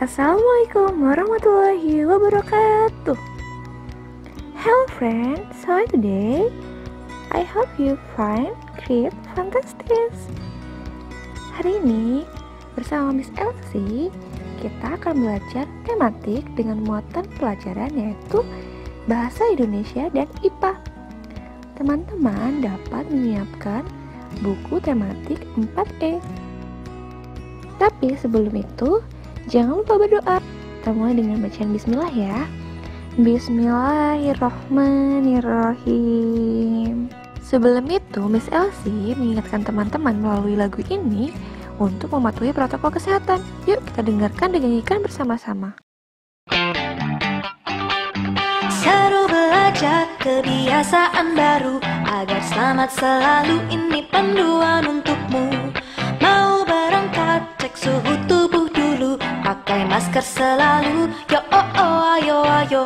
Assalamualaikum warahmatullahi wabarakatuh. Hello friends, how are you today? I hope you find great, fantastic. Hari ini bersama Miss Elsie kita akan belajar tematik dengan muatan pelajaran yaitu Bahasa Indonesia dan IPA. Teman-teman dapat menyiapkan buku tematik 4E. Tapi sebelum itu, jangan lupa berdoa. Kita mulai dengan bacaan bismillah ya. Bismillahirrahmanirrahim. Sebelum itu, Miss Elsie mengingatkan teman-teman melalui lagu ini untuk mematuhi protokol kesehatan. Yuk kita dengarkan dan nyanyikan bersama-sama. Seru belajar kebiasaan baru agar selamat selalu, ini panduan untukmu. Mau berangkat, cek suhu tubuh dulu, pakai masker selalu, yo oh oh ayo ayo.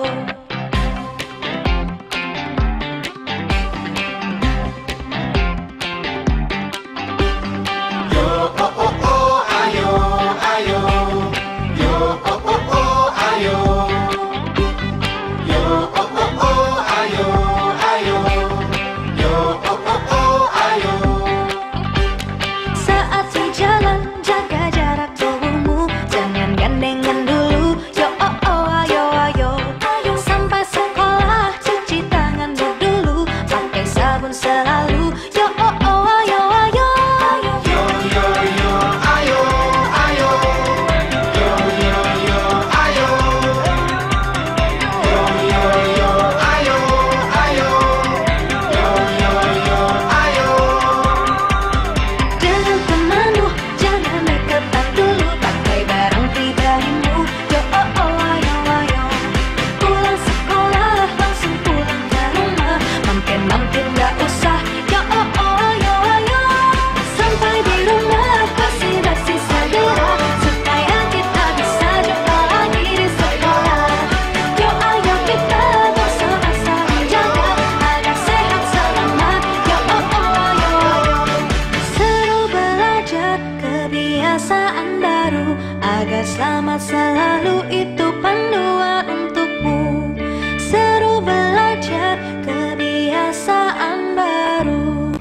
Kebiasaan baru agar selamat selalu, itu panduan untukmu. Seru belajar kebiasaan baru.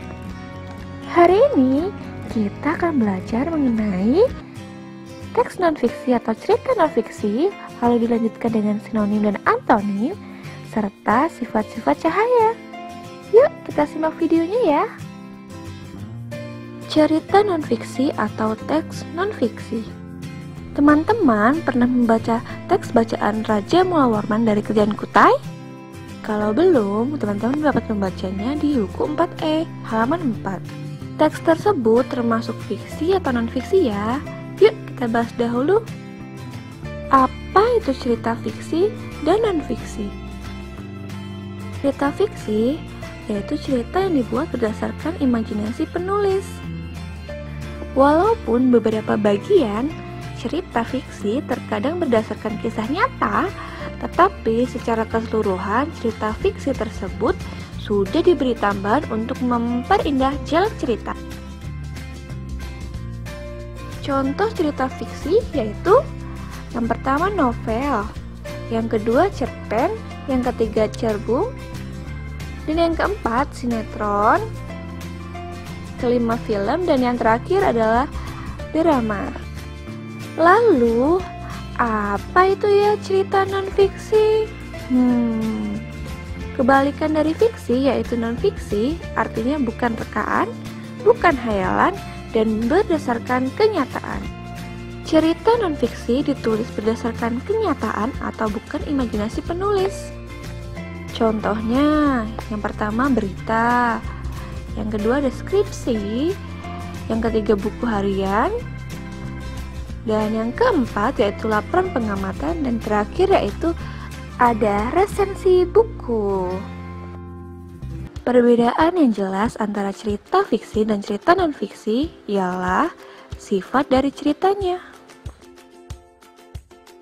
Hari ini kita akan belajar mengenai teks non-fiksi atau cerita non-fiksi, lalu dilanjutkan dengan sinonim dan antonim, serta sifat-sifat cahaya. Yuk kita simak videonya ya. Cerita non-fiksi atau teks non-fiksi. Teman-teman pernah membaca teks bacaan Raja Mula Warman dari Kerjaan Kutai? Kalau belum, teman-teman dapat membacanya di buku 4E, halaman 4. Teks tersebut termasuk fiksi atau non-fiksi ya. Yuk kita bahas dahulu. Apa itu cerita fiksi dan non-fiksi? Cerita fiksi yaitu cerita yang dibuat berdasarkan imajinasi penulis. Walaupun beberapa bagian cerita fiksi terkadang berdasarkan kisah nyata, tetapi secara keseluruhan cerita fiksi tersebut sudah diberi tambahan untuk memperindah jalan cerita. Contoh cerita fiksi yaitu yang pertama novel, yang kedua cerpen, yang ketiga cerbung, dan yang keempat sinetron, kelima film, dan yang terakhir adalah drama. Lalu, apa itu ya cerita non-fiksi? Kebalikan dari fiksi yaitu non-fiksi, artinya bukan rekaan, bukan hayalan, dan berdasarkan kenyataan. Cerita non-fiksi ditulis berdasarkan kenyataan atau bukan imajinasi penulis. Contohnya, yang pertama berita, yang kedua deskripsi, yang ketiga buku harian, dan yang keempat yaitu laporan pengamatan, dan terakhir yaitu ada resensi buku. Perbedaan yang jelas antara cerita fiksi dan cerita non-fiksi ialah sifat dari ceritanya.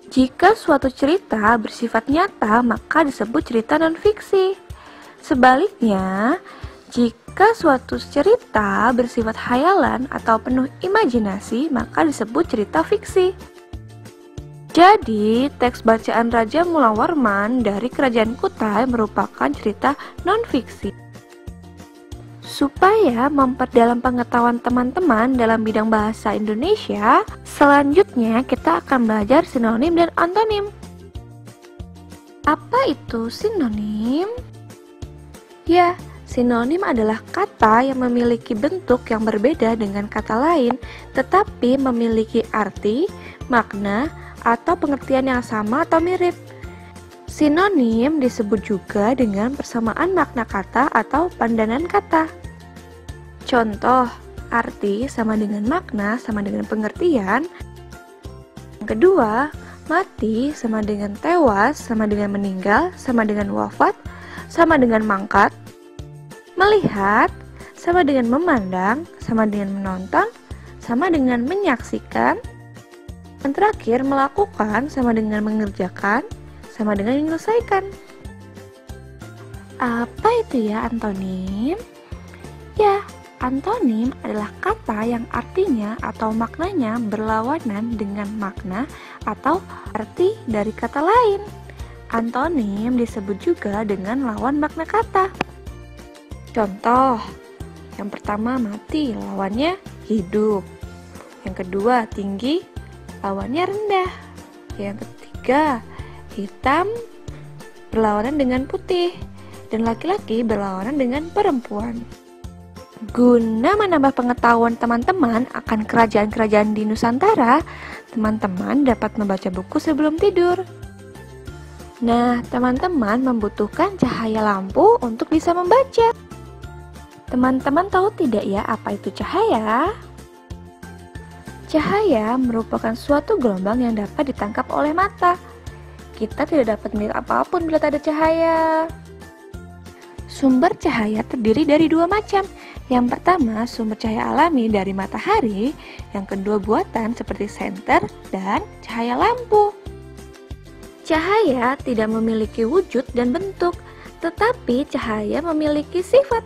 Jika suatu cerita bersifat nyata, maka disebut cerita non-fiksi. Sebaliknya, jika suatu cerita bersifat hayalan atau penuh imajinasi, maka disebut cerita fiksi. Jadi, teks bacaan Raja Mulawarman dari Kerajaan Kutai merupakan cerita non-fiksi. Supaya memperdalam pengetahuan teman-teman dalam bidang bahasa Indonesia, selanjutnya kita akan belajar sinonim dan antonim. Apa itu sinonim? Ya, sinonim adalah kata yang memiliki bentuk yang berbeda dengan kata lain, tetapi memiliki arti, makna, atau pengertian yang sama atau mirip. Sinonim disebut juga dengan persamaan makna kata atau pandanan kata. Contoh, arti sama dengan makna sama dengan pengertian. Yang kedua, mati sama dengan tewas, sama dengan meninggal, sama dengan wafat, sama dengan mangkat. Melihat sama dengan memandang, sama dengan menonton, sama dengan menyaksikan. Yang terakhir, melakukan sama dengan mengerjakan, sama dengan menyelesaikan. Apa itu ya antonim? Ya, antonim adalah kata yang artinya atau maknanya berlawanan dengan makna atau arti dari kata lain. Antonim disebut juga dengan lawan makna kata. Contoh, yang pertama mati, lawannya hidup. Yang kedua tinggi, lawannya rendah. Yang ketiga, hitam berlawanan dengan putih, dan laki-laki berlawanan dengan perempuan. Guna menambah pengetahuan teman-teman akan kerajaan-kerajaan di Nusantara, teman-teman dapat membaca buku sebelum tidur. Nah, teman-teman membutuhkan cahaya lampu untuk bisa membaca. Teman-teman tahu tidak ya apa itu cahaya? Cahaya merupakan suatu gelombang yang dapat ditangkap oleh mata. Kita tidak dapat melihat apapun bila tak ada cahaya. Sumber cahaya terdiri dari dua macam. Yang pertama, sumber cahaya alami dari matahari. Yang kedua, buatan seperti senter dan cahaya lampu. Cahaya tidak memiliki wujud dan bentuk, tetapi cahaya memiliki sifat.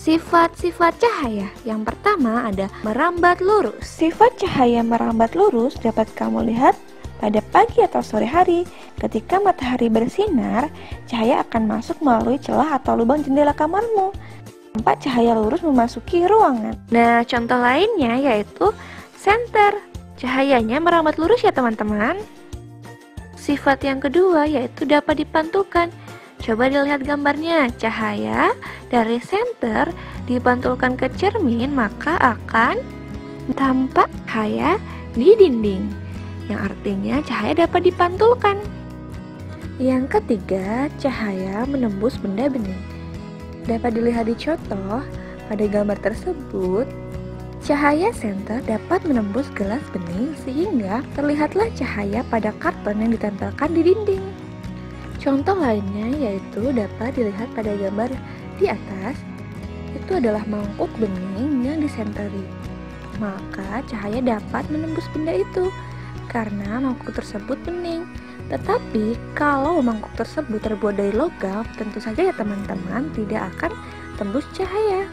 Sifat-sifat cahaya. Yang pertama ada merambat lurus. Sifat cahaya merambat lurus dapat kamu lihat pada pagi atau sore hari. Ketika matahari bersinar, cahaya akan masuk melalui celah atau lubang jendela kamarmu. Tempat cahaya lurus memasuki ruangan. Nah, contoh lainnya yaitu senter. Cahayanya merambat lurus ya teman-teman. Sifat yang kedua yaitu dapat dipantulkan. Coba dilihat gambarnya, cahaya dari senter dipantulkan ke cermin maka akan tampak cahaya di dinding, yang artinya cahaya dapat dipantulkan. Yang ketiga, cahaya menembus benda bening. Dapat dilihat di contoh pada gambar tersebut, cahaya senter dapat menembus gelas bening sehingga terlihatlah cahaya pada karton yang ditempelkan di dinding. Contoh lainnya yaitu dapat dilihat pada gambar di atas, itu adalah mangkuk bening yang disenteri. Maka cahaya dapat menembus benda itu karena mangkuk tersebut bening. Tetapi kalau mangkuk tersebut terbuat dari logam, tentu saja ya teman-teman tidak akan tembus cahaya.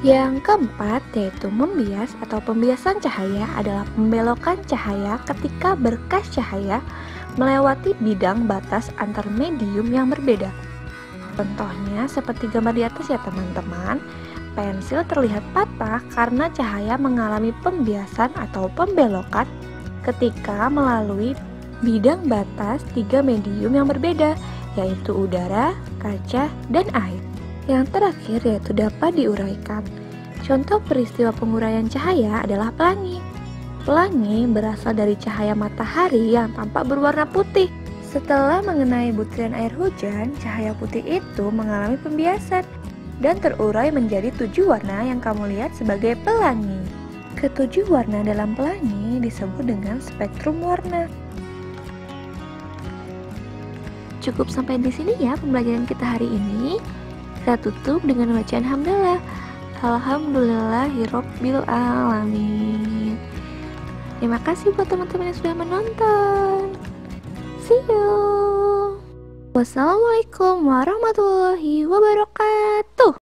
Yang keempat yaitu membias atau pembiasan cahaya adalah pembelokan cahaya ketika berkas cahaya melewati bidang batas antar medium yang berbeda. Contohnya seperti gambar di atas ya teman-teman. Pensil terlihat patah karena cahaya mengalami pembiasan atau pembelokan ketika melalui bidang batas tiga medium yang berbeda, yaitu udara, kaca, dan air. Yang terakhir yaitu dapat diuraikan. Contoh peristiwa penguraian cahaya adalah pelangi. Pelangi berasal dari cahaya matahari yang tampak berwarna putih. Setelah mengenai butiran air hujan, cahaya putih itu mengalami pembiasan dan terurai menjadi 7 warna yang kamu lihat sebagai pelangi. Ketujuh warna dalam pelangi disebut dengan spektrum warna. Cukup sampai di sini ya pembelajaran kita hari ini. Kita tutup dengan bacaan hamdalah. Alhamdulillahirabbil alamin. Terima kasih buat teman-teman yang sudah menonton. See you. Wassalamualaikum warahmatullahi wabarakatuh.